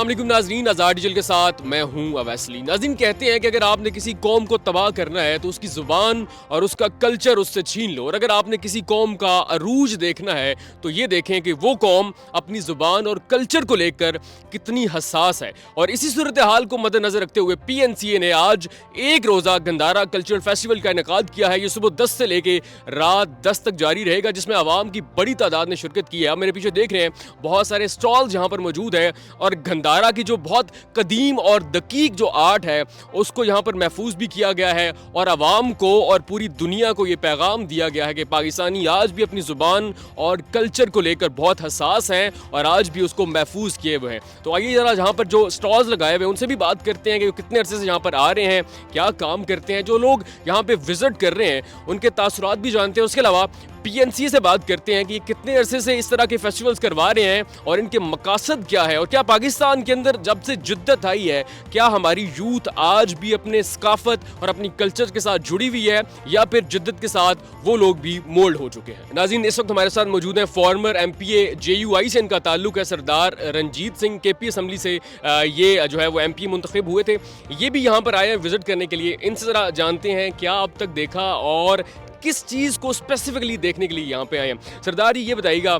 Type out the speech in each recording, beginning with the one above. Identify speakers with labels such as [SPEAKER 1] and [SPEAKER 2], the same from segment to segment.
[SPEAKER 1] अस्सलाम वालेकुम नाज़रीन, आज़ाद डिजिटल के साथ मैं हूं अवैसली। नाज़रीन, कहते हैं कि अगर आपने किसी कौम को तबाह करना है तो उसकी ज़ुबान और उसका कल्चर उससे छीन लो, और अगर आपने किसी कौम का अरूज देखना है तो ये देखें कि वो कौम अपनी ज़ुबान और कल्चर को लेकर कितनी हसास है। और इसी सूरत हाल को मद्देनज़र रखते हुए PNCA ने आज एक रोज़ा गंदारा कल्चरल फेस्टिवल का इनेकाद किया है। ये सुबह 10 से लेके रात 10 तक जारी रहेगा, जिसमें आवाम की बड़ी तादाद ने शिरकत की है। आप मेरे पीछे देख रहे हैं बहुत सारे स्टॉल्स यहाँ पर मौजूद है, और गंदारा की जो बहुत कदीम और दकीक जो आर्ट है उसको यहाँ पर महफूज भी किया गया है, और आवाम को और पूरी दुनिया को ये पैगाम दिया गया है कि पाकिस्तानी आज भी अपनी ज़ुबान और कल्चर को लेकर बहुत हसास हैं और आज भी उसको महफूज किए हुए हैं। तो आइए ज़रा यहाँ पर जो स्टॉल्स लगाए हुए हैं उनसे भी बात करते हैं कि वो कितने अरसे से यहाँ पर आ रहे हैं, क्या काम करते हैं, जो लोग यहाँ पे विजिट कर रहे हैं उनके तासुरात भी जानते हैं। उसके अलावा PNCA से बात करते हैं कि कितने अरसे से इस तरह के फेस्टिवल्स करवा रहे हैं और इनके मकासद क्या है, और क्या पाकिस्तान के अंदर जब से जिद्दत आई है क्या हमारी यूथ आज भी अपने सकाफत और अपनी कल्चर के साथ जुड़ी हुई है, या फिर जिद्दत के साथ वो लोग भी मोल्ड हो चुके हैं। नाज़रीन, इस वक्त हमारे साथ मौजूद हैं फॉर्मर MPA JUI से इनका ताल्लुक है, सरदार रंजीत सिंह। KP असम्बली से ये जो है वो MP मुंतखब हुए थे, ये भी यहाँ पर आए हैं विजिट करने के लिए। इनसे ज़रा जानते हैं क्या अब तक देखा और किस चीज़ को स्पेसिफिकली देखने के लिए यहाँ पे आए हैं। सरदार जी, ये बताइएगा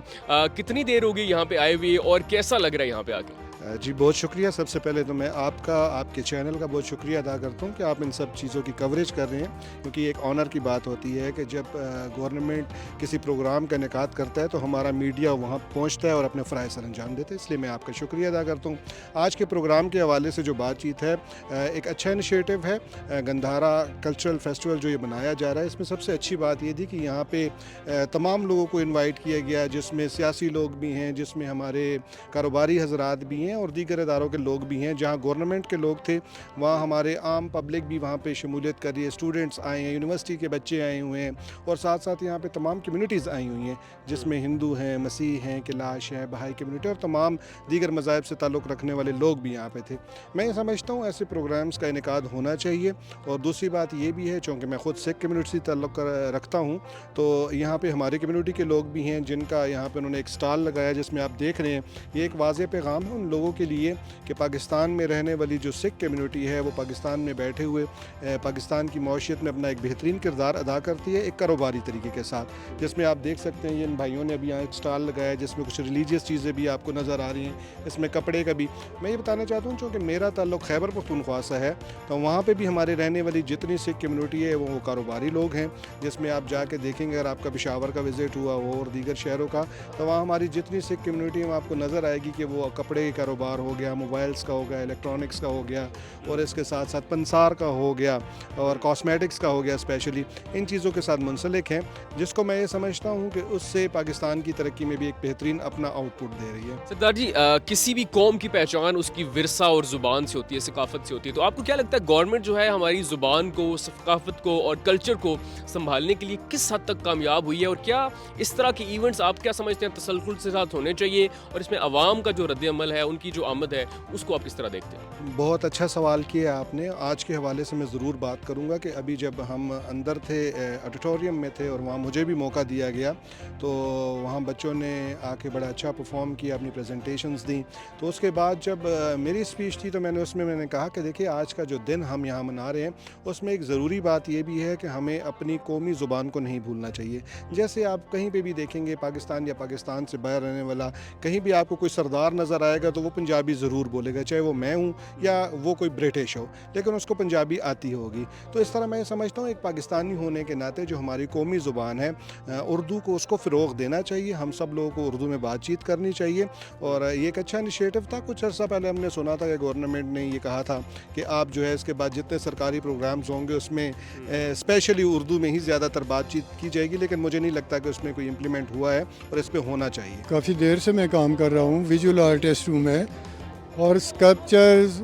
[SPEAKER 1] कितनी देर होगी यहाँ पे आए हुए और कैसा लग रहा है यहाँ पे आके?
[SPEAKER 2] जी बहुत शुक्रिया। सबसे पहले तो मैं आपके चैनल का बहुत शुक्रिया अदा करता हूँ कि आप इन सब चीज़ों की कवरेज कर रहे हैं, क्योंकि एक ऑनर की बात होती है कि जब गवर्नमेंट किसी प्रोग्राम का इनेकाद करता है तो हमारा मीडिया वहाँ पहुँचता है और अपने फ़राइज़ सर अंजाम देता है, इसलिए मैं आपका शुक्रिया अदा करता हूँ। आज के प्रोग्राम के हवाले से जो बातचीत है, एक अच्छा इनिशिएटिव है गंदारा कल्चरल फेस्टिवल जो ये बनाया जा रहा है। इसमें सबसे अच्छी बात ये थी कि यहाँ पर तमाम लोगों को इन्वाइट किया गया, जिसमें सियासी लोग भी हैं, जिसमें हमारे कारोबारी हजरात भी हैं और दीगर इदारों के लोग भी हैं। जहाँ गवर्नमेंट के लोग थे वहाँ हमारे आम पब्लिक भी वहाँ पे शमूलियत कर रही है, स्टूडेंट्स आए हैं, यूनिवर्सिटी के बच्चे आए हुए हैं, और साथ साथ यहाँ पे तमाम कम्युनिटीज़ आई हुई हैं, जिसमें हिंदू हैं, मसीह हैं, किलाश हैं, बहाई कम्युनिटी और तमाम दीगर मज़ाहब से ताल्लुक़ रखने वाले लोग भी यहाँ पे थे। मैं ये समझता हूँ ऐसे प्रोग्राम्स का इनेकाद होना चाहिए। और दूसरी बात ये भी है, चूँकि मैं ख़ुद सिख कम्युनिटी से ताल्लुक़ रखता हूँ, तो यहाँ पर हमारे कम्युनिटी के लोग भी हैं जिनका यहाँ पर उन्होंने एक स्टॉल लगाया जिसमें आप देख रहे हैं। ये एक वाज़ेह पैगाम है उन लोगों के लिए कि पाकिस्तान में रहने वाली जो सिख कम्युनिटी है वो पाकिस्तान में बैठे हुए पाकिस्तान की मौशियत में अपना एक बेहतरीन किरदार अदा करती है, एक कारोबारी तरीके के साथ, जिसमें आप देख सकते हैं ये इन भाइयों ने अभी यहाँ एक स्टॉल लगाया जिसमें कुछ रिलीजियस चीज़ें भी आपको नज़र आ रही हैं, इसमें कपड़े का भी। मैं ये बताना चाहता हूँ चूँकि मेरा ताल्लुक़ खैबर पख्तूनख्वा से है, तो वहाँ पर भी हमारे रहने वाली जितनी सिख कम्युनिटी है वो कारोबारी लोग हैं, जिसमें आप जाके देखेंगे अगर आपका पेशावर का विज़िट हुआ हो और दीगर शहरों का, तो वहाँ हमारी जितनी सिख कम्युनिटी है आपको नज़र आएगी कि वो कपड़े का कारोबार हो गया, मोबाइल्स का हो गया, इलेक्ट्रॉनिक्स का हो गया, और इसके साथ साथ पंसार का हो गया और कॉस्मेटिक्स का हो गया, स्पेशली इन चीज़ों के साथ मुंसलिक हैं, जिसको मैं ये समझता हूँ कि उससे पाकिस्तान की तरक्की में भी एक बेहतरीन अपना आउटपुट दे रही है।
[SPEAKER 1] सरदार जी, किसी भी कौम की पहचान उसकी विरसा और ज़ुबान से होती है, सकाफत से होती है। तो आपको क्या लगता है गवर्नमेंट जो है हमारी ज़ुबान को, सकाफत को और कल्चर को संभालने के लिए किस हद तक कामयाब हुई है, और क्या इस तरह के इवेंट्स आप क्या समझते हैं तसलसल के साथ होने चाहिए, और इसमें आवाम का जो रद्द-ए-अमल है, उनकी जो आमद है, उसको आप किस तरह देखते हैं?
[SPEAKER 2] बहुत अच्छा सवाल किया आपने। आज के हवाले से मैं ज़रूर बात करूंगा कि अभी जब हम अंदर थे, ऑडिटोरियम में थे, और वहाँ मुझे भी मौका दिया गया, तो वहाँ बच्चों ने आके बड़ा अच्छा परफॉर्म किया, अपनी प्रेजेंटेशंस दी। तो उसके बाद जब मेरी स्पीच थी तो मैंने कहा कि देखिए आज का जो दिन हम यहाँ मना रहे हैं उसमें एक ज़रूरी बात ये भी है कि हमें अपनी कौमी ज़ुबान को नहीं भूलना चाहिए। जैसे आप कहीं पे भी देखेंगे पाकिस्तान या पाकिस्तान से बाहर रहने वाला, कहीं भी आपको कोई सरदार नज़र आएगा तो वो पंजाबी ज़रूर बोलेगा, चाहे वो मैं हूँ या वो कोई ब्रिटिश हो, लेकिन उसको पंजाबी आती होगी। तो इस तरह मैं समझता हूँ एक पाकिस्तानी होने के नाते जो हमारी कौमी ज़ुबान है उर्दू को, उसको फ़रोग़ देना चाहिए। हम सब लोगों को उर्दू में बातचीत करनी चाहिए, और ये एक अच्छा इनिशिएटिव था। कुछ अर्सा पहले हमने सुना था कि गवर्नमेंट ने ये कहा था कि आप जो है इसके बाद जितने सरकारी प्रोग्राम्स होंगे उसमें स्पेशली उर्दू में ही ज़्यादातर बातचीत की जाएगी, लेकिन मुझे नहीं लगता कि उसमें कोई इम्प्लीमेंट हुआ है, और इस पर होना चाहिए।
[SPEAKER 3] काफ़ी देर से मैं काम कर रहा हूँ विजुअल आर्टिस्ट हूँ मैं, और स्कल्पचर्स,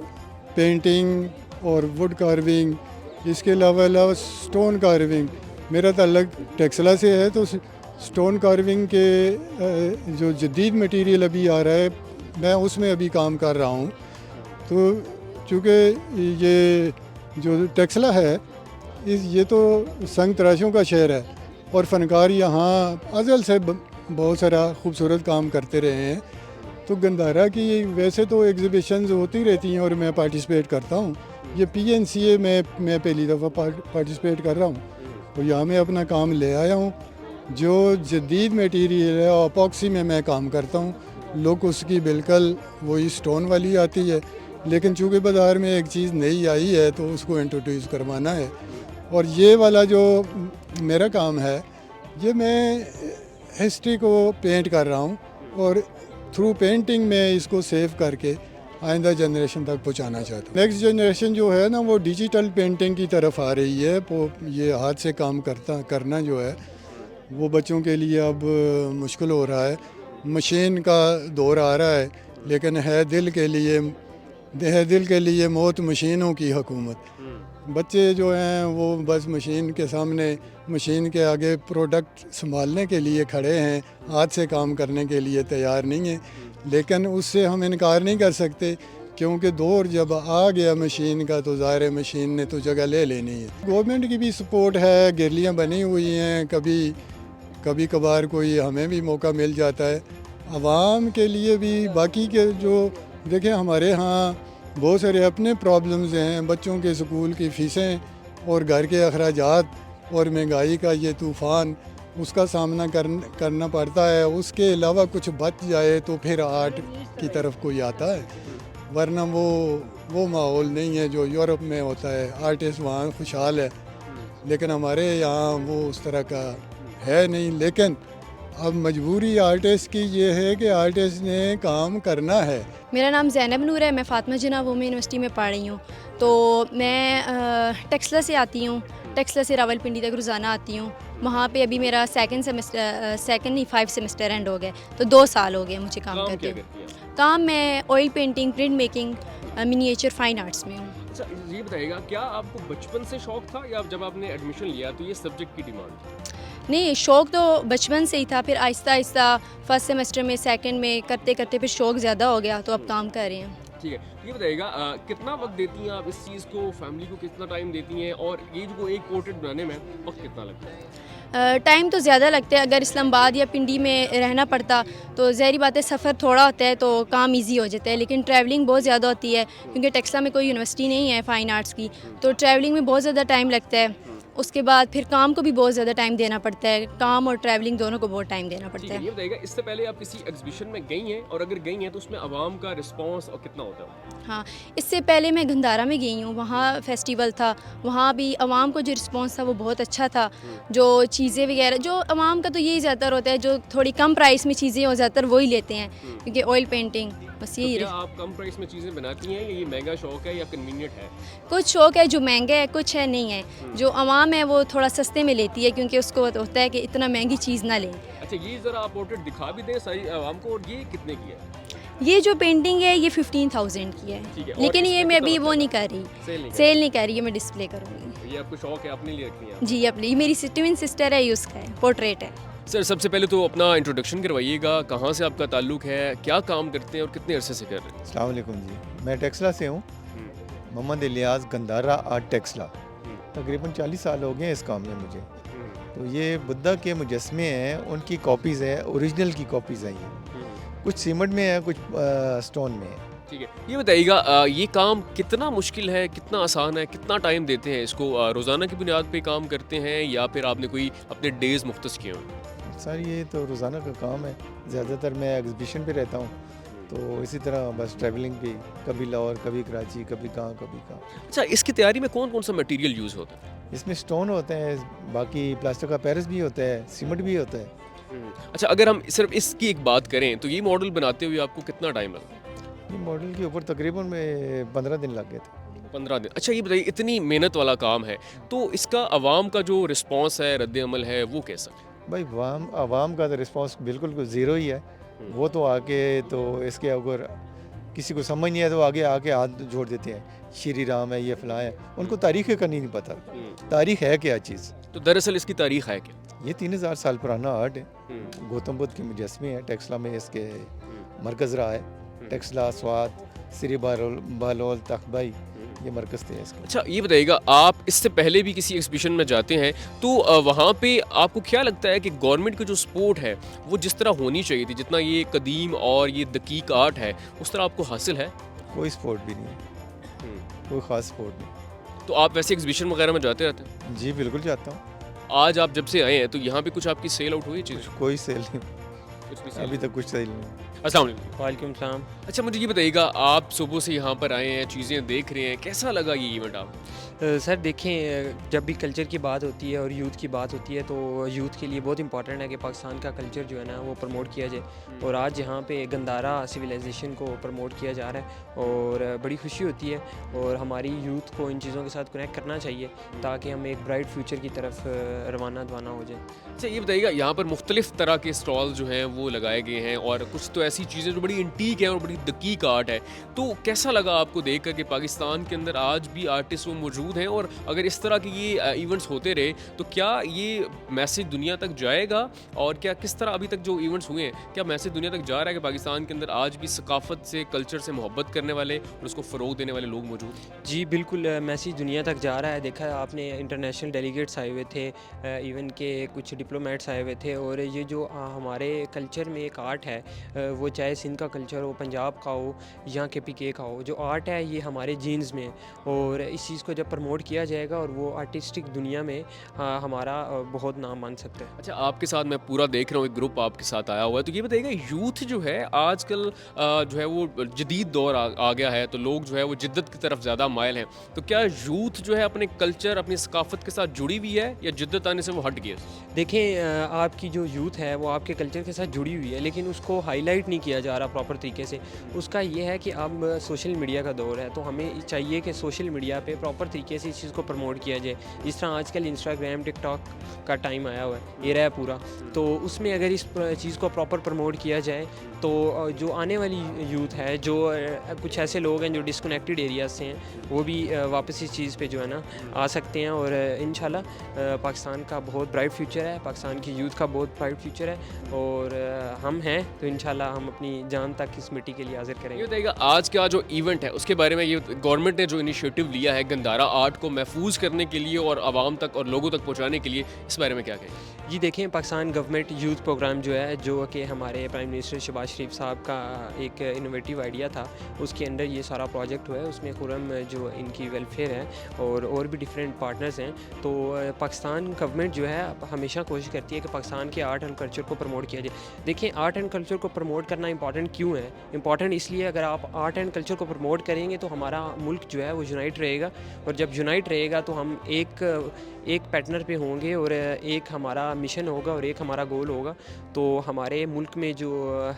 [SPEAKER 3] पेंटिंग और वुड कार्विंग, इसके अलावा स्टोन कार्विंग, मेरा ताल्लुक टेक्सला से है। तो स्टोन कार्विंग के जो जदीद मटेरियल अभी आ रहा है मैं उसमें अभी काम कर रहा हूँ। तो चूँकि ये जो टेक्सला है ये तो संग तराशों का शहर है, और फ़नकार यहाँ अज़ल से बहुत सारा खूबसूरत काम करते रहे हैं। तो गंधारा की वैसे तो एग्ज़िबिशंस होती रहती हैं और मैं पार्टिसिपेट करता हूँ। ये PNCA में मैं पहली दफ़ा पार्टिसिपेट कर रहा हूँ और यहाँ मैं अपना काम ले आया हूँ। जो जदीद मटेरियल है अपॉक्सी में मैं काम करता हूँ। लुक उसकी बिल्कुल वही स्टोन वाली आती है, लेकिन चूँकि बाज़ार में एक चीज़ नई आई है तो उसको इंट्रोड्यूस करवाना है। और ये वाला जो मेरा काम है, ये मैं हिस्ट्री को पेंट कर रहा हूँ और थ्रू पेंटिंग में इसको सेव करके आइंदा जनरेशन तक पहुँचाना चाहता हूँ। नेक्स्ट जनरेशन जो है ना, वो डिजिटल पेंटिंग की तरफ आ रही है। वो ये हाथ से काम करना जो है वो बच्चों के लिए अब मुश्किल हो रहा है। मशीन का दौर आ रहा है, लेकिन है दिल के लिए मौत मशीनों की हुकूमत। बच्चे जो हैं वो बस मशीन के सामने, मशीन के आगे प्रोडक्ट संभालने के लिए खड़े हैं, हाथ से काम करने के लिए तैयार नहीं हैं। लेकिन उससे हम इनकार नहीं कर सकते, क्योंकि दौर जब आ गया मशीन का तो ज़ाहिर है मशीन ने तो जगह ले लेनी है। गवर्नमेंट की भी सपोर्ट है, गिरलियाँ बनी हुई हैं, कभी कभार कोई हमें भी मौका मिल जाता है। आवाम के लिए भी बाकी के जो देखें, हमारे यहाँ बहुत सारे अपने प्रॉब्लम्स हैं, बच्चों के स्कूल की फ़ीसें और घर के अखराजात और महंगाई का ये तूफ़ान, उसका सामना करना पड़ता है। उसके अलावा कुछ बच जाए तो फिर आर्ट की तरफ कोई आता है, वरना वो माहौल नहीं है जो यूरोप में होता है। आर्टिस्ट वहाँ खुशहाल है, लेकिन हमारे यहाँ वो उस तरह का है नहीं। लेकिन अब मजबूरी आर्टिस्ट की ये है कि आर्टिस्ट ने काम करना है।
[SPEAKER 4] मेरा नाम ज़ैनब नूर है, मैं फ़ातिमा जिन्ना वुमेन यूनिवर्सिटी में पढ़ रही हूँ। तो मैं टेक्सला से आती हूँ, टेक्सला से रावलपिंडी तक रोज़ाना आती हूँ। वहाँ पे अभी मेरा सेकंड नहीं 5 सेमेस्टर एंड हो गए, तो 2 साल हो गए मुझे काम करते हुए। काम मैं oil painting, print making, miniature fine arts में हूँ।
[SPEAKER 1] अच्छा, ये बताइएगा, क्या आपको बचपन से शौक था या जब आपने एडमिशन लिया तो ये सब्जेक्ट की डिमांड थी?
[SPEAKER 4] नहीं, शौक़ तो बचपन से ही था, फिर आहिस्ता आहिस्ता फर्स्ट सेमेस्टर में, सेकंड में करते करते फिर शौक़ ज़्यादा हो गया, तो अब काम कर रहे हैं।
[SPEAKER 1] ठीक है, ये बताइएगा कितना वक्त देती हैं आप इस चीज़ को, फैमिली को कितना टाइम देती हैं, और ये जो एक पोर्ट्रेट बनाने में वक्त कितना लगता है?
[SPEAKER 4] टाइम तो ज़्यादा लगता है। अगर इस्लामाबाद या पिंडी में रहना पड़ता तो ज़ाहिर बात है सफ़र थोड़ा होता है तो काम इजी हो जाता है, लेकिन ट्रैवलिंग बहुत ज़्यादा होती है, क्योंकि टेक्सला में कोई यूनिवर्सिटी नहीं है फ़ाइन आर्ट्स की, तो ट्रैवलिंग में बहुत ज़्यादा टाइम लगता है। उसके बाद फिर काम को भी बहुत ज़्यादा टाइम देना पड़ता है, काम और ट्रैवलिंग दोनों को बहुत टाइम देना पड़ता है।
[SPEAKER 1] ये बताइएगा, इससे पहले आप किसी एग्जीबिशन में गई हैं, और अगर गई हैं तो उसमें आवाम का रिस्पांस और कितना होता है?
[SPEAKER 4] हाँ, इससे पहले मैं गंधारा में गई हूँ, वहाँ फेस्टिवल था, वहाँ भी आवाम को जो रिस्पांस था वो बहुत अच्छा था। जो चीज़ें वगैरह, जो आवाम का तो यही ज़्यादातर होता है, जो थोड़ी कम प्राइस में चीज़ें हो ज़्यादातर वही लेते हैं, क्योंकि ऑयल पेंटिंग बस यही।
[SPEAKER 1] तो क्या आप कम प्राइस में चीज़ें बनाती हैं, या ये महंगा शौक है या कन्वीनियंट है?
[SPEAKER 4] कुछ शौक है जो महंगा है, कुछ है नहीं है। जो आवाम है वो थोड़ा सस्ते में लेती है, क्योंकि उसको होता है कि इतना महंगी चीज़ ना लें।
[SPEAKER 1] अच्छा, ये ज़रा आप पोर्ट्रेट दिखा भी दें सारी आवाम को, और ये कितने की है?
[SPEAKER 4] ये जो पेंटिंग है ये 15,000 की है, लेकिन ये मैं अभी वो नहीं कर रही, सेल नहीं कर रही, ये मैं डिस्प्ले करूँगी।
[SPEAKER 1] ये आपको शौक है, अपने लिए रखनी है?
[SPEAKER 4] जी, अपनी। मेरी ट्विन सिस्टर है, ये उसका है, पोर्ट्रेट है।
[SPEAKER 1] सर, सबसे पहले तो अपना इंट्रोडक्शन करवाइएगा, कहाँ से आपका ताल्लुक है, क्या काम करते हैं और कितने अरसे से कर रहे हैं?
[SPEAKER 5] अस्सलाम वालेकुम जी, मैं टेक्सला से हूँ। मोहम्मद इलियास, गंधारा आर्ट टेक्सला। तकरीबन 40 साल हो गए हैं इस काम में मुझे। तो ये बुद्धा के मुजस्मे हैं, उनकी कॉपीज़ हैं, ओरिजिनल की कॉपीज़ हैं ये। कुछ सीमेंट में है, कुछ स्टोन में है।
[SPEAKER 1] ठीक है, ये बताइएगा, ये काम कितना मुश्किल है, कितना आसान है, कितना टाइम देते हैं इसको? रोज़ाना की बुनियाद पे काम करते हैं या फिर आपने कोई अपने डेज़ मुख्तस किए हुए?
[SPEAKER 5] सर, ये तो रोज़ाना का काम है। ज़्यादातर मैं एग्जीबिशन पे रहता हूँ, तो इसी तरह बस ट्रैवलिंग पे, कभी लाहौर, कभी कराची, कभी कहाँ कभी कहाँ।
[SPEAKER 1] अच्छा, इसकी तैयारी में कौन कौन सा मटेरियल यूज़ होता है?
[SPEAKER 5] इसमें स्टोन होते हैं, बाकी प्लास्टर का पेरिस भी होता है, सीमेंट भी होता है।
[SPEAKER 1] अच्छा, अगर हम सिर्फ इसकी एक बात करें तो ये मॉडल बनाते हुए आपको कितना टाइम लगा?
[SPEAKER 5] ये मॉडल के ऊपर तकरीबन में 15 दिन लग गए थे।
[SPEAKER 1] 15 दिन। अच्छा, ये बताइए, इतनी मेहनत वाला काम है तो इसका आवाम का जो रिस्पांस है, रद्द अमल है, वो कैसा?
[SPEAKER 5] भाई आवाम का तो रिस्पांस बिल्कुल ज़ीरो ही है। वो तो आके तो इसके अगर किसी को समझ नहीं है तो आगे आके हाथ जोड़ देते हैं, श्री राम है, ये फलां है। उनको तारीख़ का नहीं पता, तारीख़ है क्या चीज़।
[SPEAKER 1] तो दरअसल इसकी तारीख़ है क्या?
[SPEAKER 5] ये 3000 साल पुराना आर्ट है। गौतम बुद्ध के मुजस्मे हैं। टेक्सला में इसके मरकज़ रहा है। टेक्सला, स्वात, श्री बालोल, तखबाई, ये मरकज़ थे इसका।
[SPEAKER 1] अच्छा ये बताइएगा, आप इससे पहले भी किसी एग्जीबिशन में जाते हैं तो वहाँ पे आपको क्या लगता है कि गवर्नमेंट की जो सपोर्ट है वो जिस तरह होनी चाहिए थी, जितना ये कदीम और ये दकीक आर्ट है उस तरह आपको हासिल है?
[SPEAKER 5] कोई सपोर्ट भी नहीं है, कोई ख़ास सपोर्ट नहीं।
[SPEAKER 1] तो आप वैसे एग्जीबिशन वगैरह में जाते रहते हैं?
[SPEAKER 5] जी बिल्कुल जाता हूँ।
[SPEAKER 1] आज आप जब से आए हैं तो यहाँ पे कुछ आपकी सेल आउट हुई है चीज़?
[SPEAKER 5] कोई सेल नहीं,
[SPEAKER 1] कुछ भी सेल
[SPEAKER 5] अभी तक कुछ सेल नहीं।
[SPEAKER 1] अस्सलाम वालेकुम।
[SPEAKER 6] वालेकुम सलाम।
[SPEAKER 1] अच्छा मुझे ये बताइएगा, आप सुबह से यहाँ पर आए हैं, चीज़ें देख रहे हैं, कैसा लगा ये इवेंट आपको?
[SPEAKER 6] सर देखें, जब भी कल्चर की बात होती है और यूथ की बात होती है तो यूथ के लिए बहुत इंपॉर्टेंट है कि पाकिस्तान का कल्चर जो है ना वो प्रमोट किया जाए। और आज यहाँ पे गंदारा सिविलाइजेशन को प्रमोट किया जा रहा है और बड़ी खुशी होती है और हमारी यूथ को इन चीज़ों के साथ कनेक्ट करना चाहिए ताकि हम एक ब्राइट फ्यूचर की तरफ रवाना दवाना हो जाए।
[SPEAKER 1] अच्छा ये बताइएगा, यहाँ पर मुख्तलिफ तरह के स्टॉल जो हैं वो लगाए गए हैं और कुछ तो ऐसी चीज़ें जो बड़ी इंटीक है और बड़ी दकीक आर्ट है, तो कैसा लगा आपको देख कर कि पाकिस्तान के अंदर आज भी आर्टिस्ट वो मौजूद हैं? और अगर इस तरह के ये इवेंट्स होते रहे तो क्या ये मैसेज दुनिया तक जाएगा? और क्या किस तरह अभी तक जो इवेंट्स हुए हैं क्या मैसेज दुनिया तक जा रहा है कि पाकिस्तान के अंदर आज भी सकाफत से, कल्चर से मोहब्बत करने वाले और उसको फ़रोग देने वाले लोग मौजूद हैं?
[SPEAKER 6] जी बिल्कुल, मैसेज दुनिया तक जा रहा है। देखा है आपने, इंटरनेशनल डेलीगेट्स आए हुए थे, इवन के कुछ डिप्लोमेट्स आए हुए थे। और ये जो हमारे कल्चर में एक आर्ट है, वो चाहे सिंध का कल्चर हो, पंजाब का हो या KPK का हो, जो आर्ट है ये हमारे जीन्स में है। और इस चीज़ को जब प्रमोट किया जाएगा और वो आर्टिस्टिक दुनिया में हमारा बहुत नाम मान सकता है।
[SPEAKER 1] अच्छा आपके साथ मैं पूरा देख रहा हूँ, एक ग्रुप आपके साथ आया हुआ है, तो ये बताइएगा यूथ जो है आजकल जो है वो जदीद दौर आ गया है तो लोग जो है वो जिद्दत की तरफ ज़्यादा मायल हैं, तो क्या यूथ जो है अपने कल्चर, अपनी सकाफत के साथ जुड़ी हुई है या जिद्दत आने से वो हट गई है?
[SPEAKER 6] देखें, आपकी जो यूथ है वो आपके कल्चर के साथ जुड़ी हुई है लेकिन उसको हाईलाइट नहीं किया जा रहा प्रॉपर तरीके से। उसका ये है कि अब सोशल मीडिया का दौर है तो हमें चाहिए कि सोशल मीडिया पे प्रॉपर तरीके से इस चीज़ को प्रमोट किया जाए। जिस तरह आजकल इंस्टाग्राम, टिकटॉक का टाइम आया हुआ है, एरा है पूरा, तो उसमें अगर इस चीज़ को प्रॉपर प्रमोट किया जाए तो जो आने वाली यूथ है, जो कुछ ऐसे लोग हैं जो डिस्कनेक्टेड एरियाज से हैं, वो भी वापस इस चीज़ पे जो है ना आ सकते हैं। और इंशाल्लाह पाकिस्तान का बहुत ब्राइट फ्यूचर है, पाकिस्तान की यूथ का बहुत ब्राइट फ्यूचर है और हम हैं तो इंशाल्लाह हम अपनी जान तक इस मिट्टी के लिए हाजिर
[SPEAKER 1] ये
[SPEAKER 6] करेंगे।
[SPEAKER 1] बताइएगा आज का जो इवेंट है उसके बारे में, ये गवर्नमेंट ने जो इनिशिएटिव लिया है गंदारा आर्ट को महफूज करने के लिए और आवाम तक और लोगों तक पहुंचाने के लिए, इस बारे में क्या कहें?
[SPEAKER 6] जी देखें, पाकिस्तान गवर्नमेंट यूथ प्रोग्राम जो है, जो कि हमारे प्राइम मिनिस्टर शहबाज शरीफ साहब का एक इनोवेटिव आइडिया था, उसके अंडर ये सारा प्रोजेक्ट हुआ है। उसमें खुरम जो इनकी वेलफेयर है और भी डिफरेंट पार्टनर्स हैं। तो पाकिस्तान गवर्नमेंट जो है हमेशा कोशिश करती है कि पाकिस्तान के आर्ट एंड कल्चर को प्रमोट किया जाए। देखें, आर्ट एंड कल्चर को प्रमोट करना इंपॉर्टेंट क्यों है? इंपॉर्टेंट इसलिए, अगर आप आर्ट एंड कल्चर को प्रमोट करेंगे तो हमारा मुल्क जो है वो यूनाइट रहेगा और जब यूनाइट रहेगा तो हम एक पैटर्न पे होंगे और एक हमारा मिशन होगा और एक हमारा गोल होगा। तो हमारे मुल्क में जो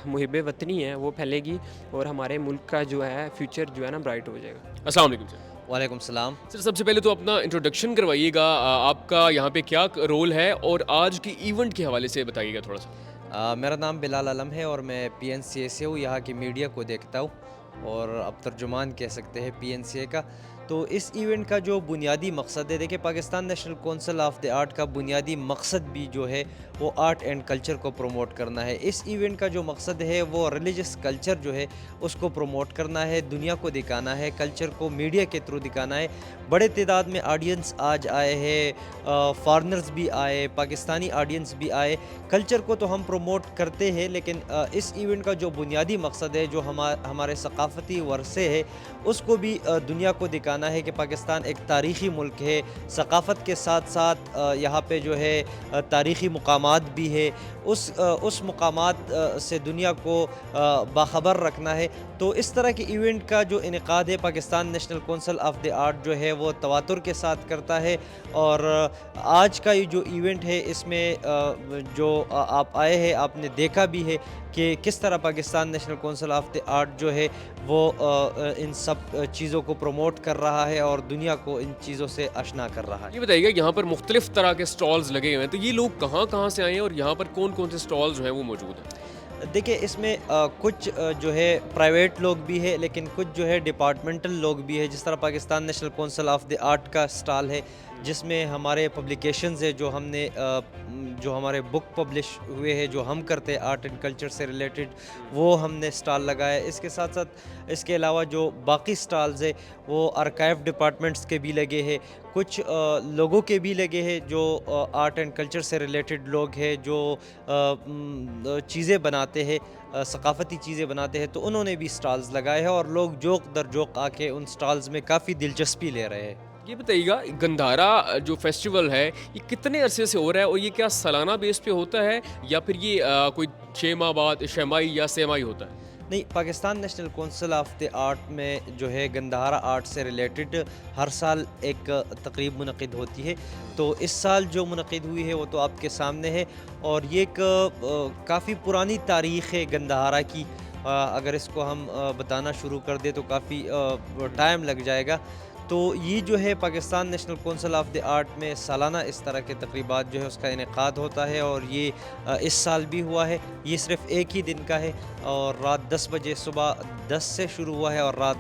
[SPEAKER 6] मुहिब वतनी है वो फैलेगी और हमारे मुल्क का जो है फ्यूचर जो है ना ब्राइट हो जाएगा।
[SPEAKER 1] अस्सलाम वालेकुम सर।
[SPEAKER 7] वालेकुम सलाम।
[SPEAKER 1] सर सबसे पहले तो अपना इंट्रोडक्शन करवाइएगा, आपका यहाँ पे क्या रोल है और आज की इवेंट के हवाले से बताइएगा थोड़ा सा।
[SPEAKER 7] मेरा नाम बिलाल आलम है और मैं PNCA से हूँ, यहाँ की मीडिया को देखता हूँ और अब तर्जुमान कह सकते हैं PNCA का। तो इस इवेंट का जो बुनियादी मकसद है, देखिए Pakistan national council of the art का बुनियादी मकसद भी जो है वो आर्ट एंड कल्चर को प्रमोट करना है। इस इवेंट का जो मकसद है वो रिलीजियस कल्चर जो है उसको प्रमोट करना है, दुनिया को दिखाना है, कल्चर को मीडिया के थ्रू दिखाना है। बड़े तादाद में ऑडियंस आज आए हैं, फॉरेनर्स भी आए, पाकिस्तानी ऑडियंस भी आए। कल्चर को तो हम प्रमोट करते हैं लेकिन इस इवेंट का जो बुनियादी मकसद है, जो हमारे सकाफती वर्से है, उसको भी दुनिया को दिखाना है कि पाकिस्तान एक तारीख़ी मुल्क है। सकाफ़त के साथ साथ यहाँ पे जो है तारीख़ी मुकामात भी है, उस मुकामात से दुनिया को बाखबर रखना है। तो इस तरह के इवेंट का जो इनेकाद है Pakistan national council of the art जो है वो तवातुर के साथ करता है। और आज का ये जो इवेंट है इसमें जो आप आए हैं, आपने देखा भी है कि किस तरह Pakistan national council of the art जो है वो इन सब चीज़ों को प्रमोट कर रहा है और दुनिया को इन चीज़ों से आशना कर रहा है।
[SPEAKER 1] ये बताइएगा, यहाँ पर मुख्तलिफ तरह के स्टॉल्स लगे हुए हैं, तो ये लोग कहाँ कहाँ से आए हैं और यहाँ पर कौन कौन से स्टॉल जो हैं वो मौजूद हैं?
[SPEAKER 7] देखिए इसमें कुछ जो है प्राइवेट लोग भी है, लेकिन कुछ जो है डिपार्टमेंटल लोग भी है। जिस तरह Pakistan national council of the art का स्टॉल है, जिसमें हमारे पब्लिकेशंस है, जो हमने जो हमारे बुक पब्लिश हुए हैं, जो हम करते हैं आर्ट एंड कल्चर से रिलेटेड, वो हमने स्टॉल लगाया है। इसके साथ साथ इसके अलावा जो बाकी स्टॉल्स है वो आर्काइव डिपार्टमेंट्स के भी लगे हैं, कुछ लोगों के भी लगे हैं जो आर्ट एंड कल्चर से रिलेटेड लोग हैं, जो चीज़ें बनाते हैं, सकाफ़ती चीज़ें बनाते हैं, तो उन्होंने भी स्टॉल्स लगाए हैं और लोग जोक दर जोक आके उन स्टॉल्स में काफ़ी दिलचस्पी ले रहे हैं।
[SPEAKER 1] ये बताइएगा, गंधारा जो फेस्टिवल है ये कितने अरसे से हो रहा है और ये क्या सालाना बेस पे होता है या फिर ये कोई 6 माह बाद शमाई या सेमाई होता है?
[SPEAKER 7] नहीं, Pakistan national council of the art में जो है गंधारा आर्ट से रिलेटेड हर साल एक तकरीब मुनक़िद होती है। तो इस साल जो मुनक़िद हुई है वो तो आपके सामने है और ये एक काफ़ी पुरानी तारीख़ है गंधारा की। अगर इसको हम बताना शुरू कर दें तो काफ़ी टाइम लग जाएगा। तो ये जो है Pakistan national council of the art में सालाना इस तरह के तकरीबात जो है उसका इनेकाद होता है और ये इस साल भी हुआ है। ये सिर्फ़ एक ही दिन का है और रात 10 बजे, सुबह 10 से शुरू हुआ है और रात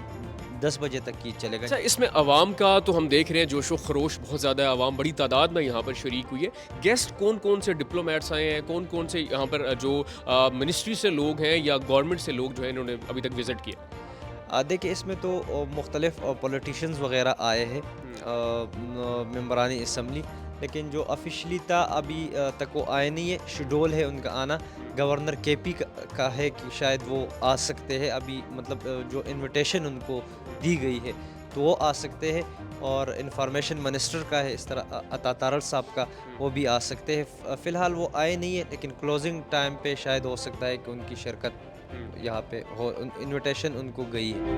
[SPEAKER 7] 10 बजे तक ये चलेगा।
[SPEAKER 1] अच्छा, इसमें अवाम का तो हम देख रहे हैं जोशो खरोश बहुत ज़्यादा है, अवाम बड़ी तादाद में यहाँ पर शरीक हुई है। गेस्ट कौन कौन से डिप्लोमेट्स आए हैं, कौन कौन से यहाँ पर जो मिनिस्ट्री से लोग हैं या गवर्नमेंट से लोग जो है इन्होंने अभी तक विज़िट किया?
[SPEAKER 7] देखिए इसमें तो मुख्तलिफ पॉलिटिशियंस वगैरह आए हैं, मेंबरानी असम्बली, लेकिन जो ऑफिशियली था अभी तक वो आए नहीं है। शेड्यूल है उनका आना, गवर्नर केपी का है कि शायद वो आ सकते हैं अभी, मतलब जो इनविटेशन उनको दी गई है तो वो आ सकते हैं। और इंफॉर्मेशन मिनिस्टर का है इस तरह अता तारड़ साहब का, वो भी आ सकते हैं। फ़िलहाल वो आए नहीं है, लेकिन क्लोजिंग टाइम पे शायद हो सकता है कि उनकी शिरकत यहाँ पे हो, इनविटेशन उनको गई है।